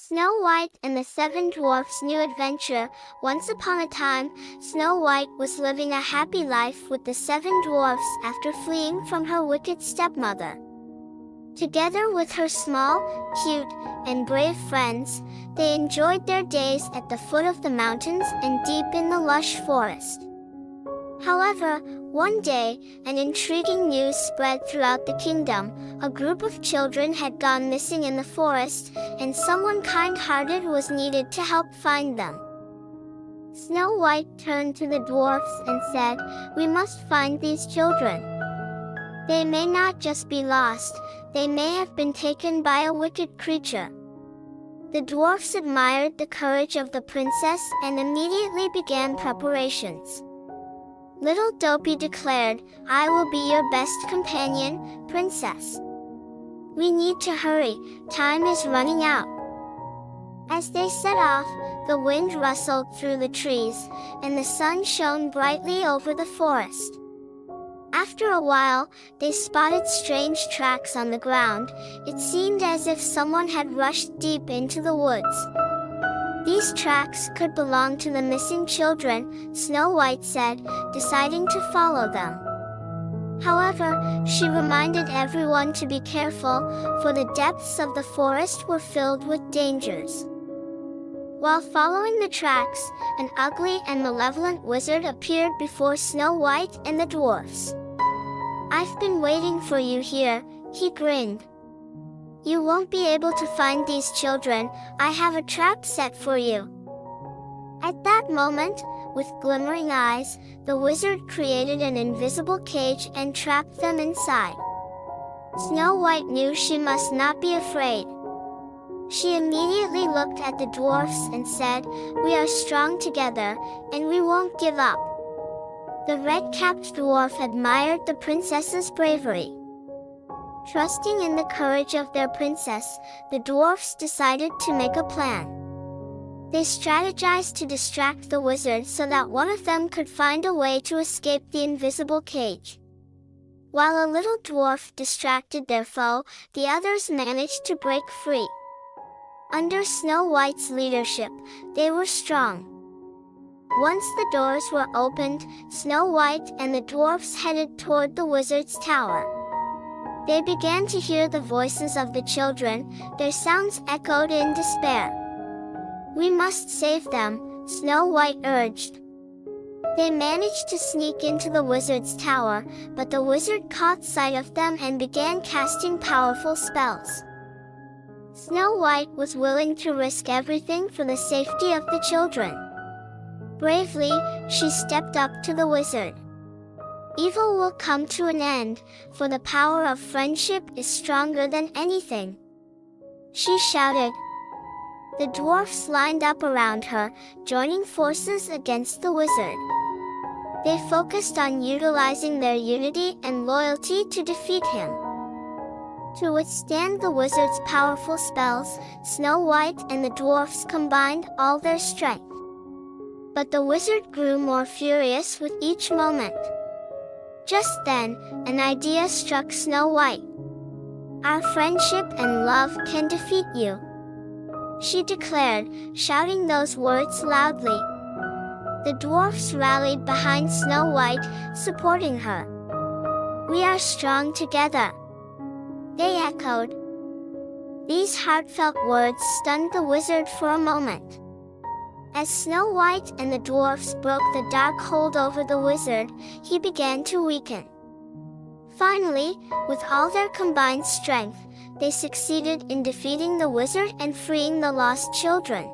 Snow White and the Seven Dwarfs' New Adventure. Once upon a time, Snow White was living a happy life with the seven dwarfs after fleeing from her wicked stepmother. Together with her small, cute, and brave friends, they enjoyed their days at the foot of the mountains and deep in the lush forest. However, one day, an intriguing news spread throughout the kingdom. A group of children had gone missing in the forest, and someone kind-hearted was needed to help find them. Snow White turned to the dwarfs and said, "We must find these children. They may not just be lost, they may have been taken by a wicked creature." The dwarfs admired the courage of the princess and immediately began preparations. Little Dopey declared, "I will be your best companion, princess. We need to hurry, time is running out." As they set off, the wind rustled through the trees, and the sun shone brightly over the forest. After a while, they spotted strange tracks on the ground. It seemed as if someone had rushed deep into the woods. "These tracks could belong to the missing children," Snow White said, deciding to follow them. However, she reminded everyone to be careful, for the depths of the forest were filled with dangers. While following the tracks, an ugly and malevolent wizard appeared before Snow White and the dwarfs. "I've been waiting for you here," he grinned. "You won't be able to find these children. I have a trap set for you." At that moment, with glimmering eyes, the wizard created an invisible cage and trapped them inside. Snow White knew she must not be afraid. She immediately looked at the dwarfs and said, "We are strong together, and we won't give up." The red-capped dwarf admired the princess's bravery. Trusting in the courage of their princess, the dwarfs decided to make a plan. They strategized to distract the wizard so that one of them could find a way to escape the invisible cage. While a little dwarf distracted their foe, the others managed to break free. Under Snow White's leadership, they were strong. Once the doors were opened, Snow White and the dwarfs headed toward the wizard's tower. They began to hear the voices of the children, their sounds echoed in despair. "We must save them," Snow White urged. They managed to sneak into the wizard's tower, but the wizard caught sight of them and began casting powerful spells. Snow White was willing to risk everything for the safety of the children. Bravely, she stepped up to the wizard. "Evil will come to an end, for the power of friendship is stronger than anything," she shouted. The dwarfs lined up around her, joining forces against the wizard. They focused on utilizing their unity and loyalty to defeat him. To withstand the wizard's powerful spells, Snow White and the dwarfs combined all their strength. But the wizard grew more furious with each moment. Just then, an idea struck Snow White. "Our friendship and love can defeat you," she declared, shouting those words loudly. The dwarfs rallied behind Snow White, supporting her. "We are strong together," they echoed. These heartfelt words stunned the wizard for a moment. As Snow White and the dwarfs broke the dark hold over the wizard, he began to weaken. Finally, with all their combined strength, they succeeded in defeating the wizard and freeing the lost children.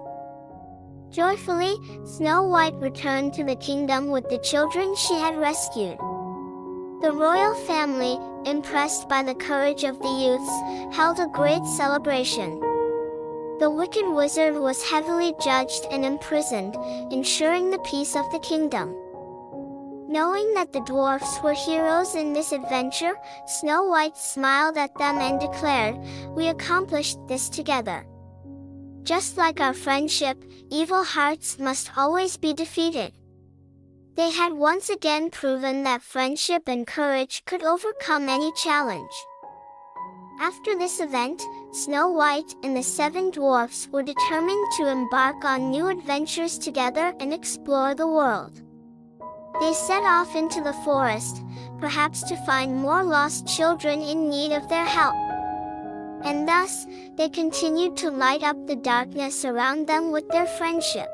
Joyfully, Snow White returned to the kingdom with the children she had rescued. The royal family, impressed by the courage of the youths, held a great celebration. The wicked wizard was heavily judged and imprisoned, ensuring the peace of the kingdom. Knowing that the dwarfs were heroes in this adventure, Snow White smiled at them and declared, "We accomplished this together. Just like our friendship, evil hearts must always be defeated." They had once again proven that friendship and courage could overcome any challenge. After this event, Snow White and the seven dwarfs were determined to embark on new adventures together and explore the world. They set off into the forest, perhaps to find more lost children in need of their help. And thus, they continued to light up the darkness around them with their friendship.